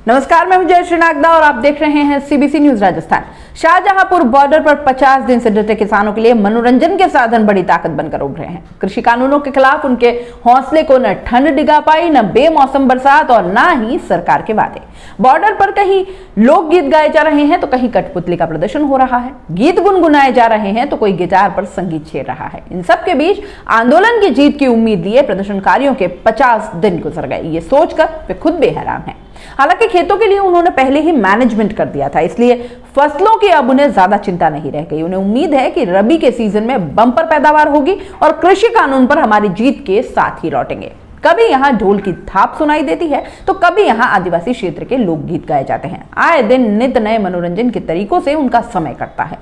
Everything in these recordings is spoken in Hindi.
नमस्कार, मैं हूं जयश्री नागदा और आप देख रहे हैं CBC news Rajasthan. Shahjahanpur border पर 50 दिन से डटे किसानों के लिए मनोरंजन के साधन बड़ी ताकत बनकर उभरे हैं। कृषि कानूनों के खिलाफ उनके हौसले को न ठंड डिगा पाई, न बेमौसम बरसात और न ही सरकार के वादे। बॉर्डर पर कहीं लोकगीत गाए जा रहे हैं तो कहीं कठपुतली का प्रदर्शन हो रहा है, गीत गुनगुनाए जा रहे हैं तो कोई गिटार पर संगीत छेड़ रहा है। इन सब के बीच आंदोलन की जीत की उम्मीद लिए प्रदर्शनकारियों के 50 दिन गुजर गए। ये सोचकर वे खुद भी हैरान हैं। हालांकि खेतों के लिए उन्होंने पहले ही मैनेजमेंट कर दिया था, इसलिए फसलों की अब उन्हें ज्यादा चिंता नहीं रह गई। उन्हें उम्मीद है कि रबी के सीजन में बम्पर पैदावार होगी और कृषि कानून पर हमारी जीत के साथ ही लौटेंगे। कभी यहाँ ढोल की थाप सुनाई देती है तो कभी यहाँ आदिवासी क्षेत्र के लोकगीत गाए जाते हैं। आए दिन नित नए मनोरंजन के तरीकों से उनका समय कटता है।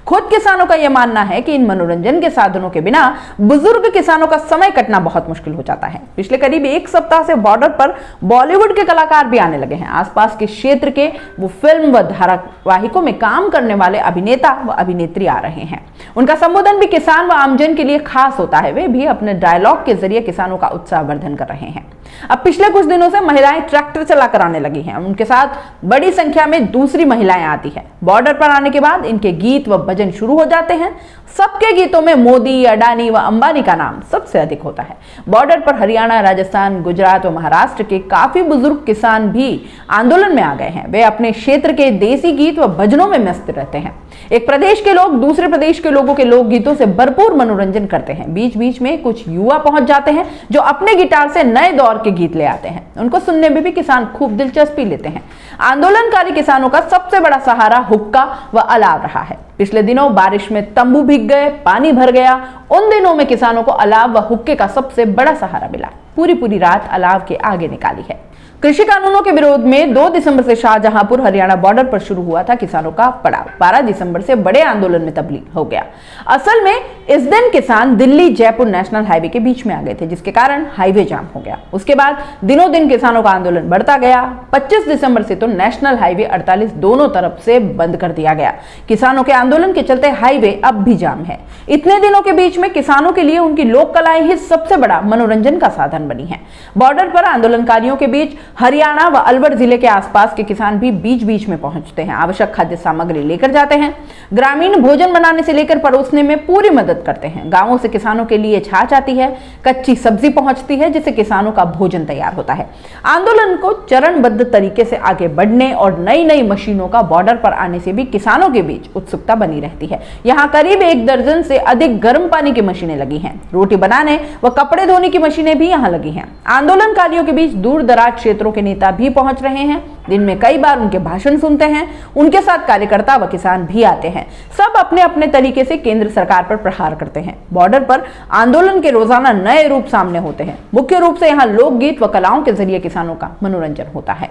खुद किसानों का यह मानना है कि इन मनोरंजन के साधनों के बिना बुजुर्ग किसानों का समय कटना बहुत मुश्किल हो जाता है। पिछले करीब एक सप्ताह से बॉर्डर पर बॉलीवुड के कलाकार भी आने लगे हैं। आसपास के क्षेत्र के वो फिल्म व धारावाहिकों में काम करने वाले अभिनेता व अभिनेत्री आ रहे हैं। उनका संबोधन भी किसान व आमजन के लिए खास होता है। वे भी अपने डायलॉग के जरिए किसानों का उत्साहवर्धन कर रहे हैं। अब पिछले कुछ दिनों से महिलाएं ट्रैक्टर चलाकर आने लगी हैं। उनके साथ बड़ी संख्या में दूसरी महिलाएं आती हैं। बॉर्डर पर आने के बाद इनके गीत व भजन शुरू हो जाते हैं। सबके गीतों में मोदी, अडानी व अंबानी का नाम सबसे अधिक होता है। बॉर्डर पर हरियाणा, राजस्थान, गुजरात व महाराष्ट्र के काफी बुजुर्ग किसान भी आंदोलन में आ गए हैं। वे अपने क्षेत्र के देसी गीत व भजनों में मस्त रहते हैं। एक प्रदेश के लोग दूसरे प्रदेश के लोगों के लोकगीतों से भरपूर मनोरंजन करते हैं। बीच बीच में कुछ युवा पहुंच जाते हैं जो अपने गिटार से नए दौर के गीत ले आते हैं। उनको सुनने में भी किसान खूब दिलचस्पी लेते हैं। आंदोलनकारी किसानों का सबसे बड़ा सहारा हुक्का व अलाव रहा है। पिछले दिनों बारिश में तंबू भीग गए, पानी भर गया। उन दिनों में किसानों को अलाव व हुक्के का सबसे बड़ा सहारा मिला। पूरी रात अलाव के आगे निकाली है। कृषि कानूनों के विरोध में 2 दिसंबर से शाहजहांपुर हरियाणा बॉर्डर पर शुरू हुआ था किसानों का पड़ाव। 12 दिसंबर से बड़े आंदोलन में तब्दील हो गया। असल में इस दिन किसान दिल्ली जयपुर नेशनल हाईवे के बीच में आ गए थे, जिसके कारण हाईवे जाम हो गया। उसके बाद दिनों दिन किसानों का आंदोलन बढ़ता गया। 25 दिसंबर से तो नेशनल हाईवे 48 दोनों तरफ से बंद कर दिया गया। किसानों के आंदोलन के चलते हाईवे अब भी जाम है। इतने दिनों के बीच में किसानों के लिए उनकी लोक कलाएं ही सबसे बड़ा मनोरंजन का साधन बनी है। बॉर्डर पर आंदोलनकारियों के बीच हरियाणा व अलवर जिले के आसपास के किसान भी बीच बीच में पहुंचते हैं। आवश्यक खाद्य सामग्री लेकर जाते हैं। ग्रामीण भोजन बनाने से लेकर परोसने में पूरी मदद करते हैं। गांवों से किसानों के लिए छाछ आती है, कच्ची सब्जी पहुंचती है, जिससे किसानों का भोजन तैयार होता है। आंदोलन को चरणबद्ध तरीके से आगे बढ़ने और नई नई मशीनों का बॉर्डर पर आने से भी किसानों के बीच उत्सुकता बनी रहती है। यहाँ करीब 1 दर्जन से अधिक गर्म पानी की मशीनें लगी हैं। रोटी बनाने व कपड़े धोने की मशीनें भी यहाँ लगी हैं। आंदोलनकारियों के बीच दूर दराज क्षेत्रों के नेता भी पहुंच रहे हैं। दिन में कई बार उनके भाषण सुनते हैं। उनके साथ कार्यकर्ता व किसान भी आते हैं। सब अपने अपने तरीके से केंद्र सरकार पर प्रहार करते हैं। बॉर्डर पर आंदोलन के रोजाना नए रूप सामने होते हैं। मुख्य रूप से यहाँ लोकगीत व कलाओं के जरिए किसानों का मनोरंजन होता है।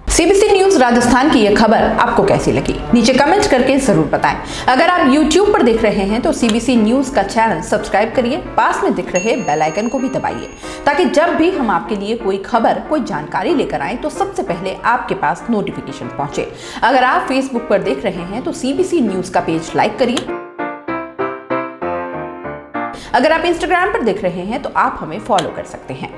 सीबीसी न्यूज राजस्थान की यह खबर आपको कैसी लगी, नीचे कमेंट करके जरूर बताएं। अगर आप YouTube पर देख रहे हैं तो सीबीसी न्यूज का चैनल सब्सक्राइब करिए। पास में दिख रहे बेल आइकन को भी दबाइए, ताकि जब भी हम आपके लिए कोई खबर, कोई जानकारी लेकर आए तो सबसे पहले आपके पास नोटिफिकेशन पहुंचे। अगर आप Facebook पर देख रहे हैं तो सीबीसी न्यूज का पेज लाइक करिए। अगर आप Instagram पर देख रहे हैं तो आप हमें फॉलो कर सकते हैं।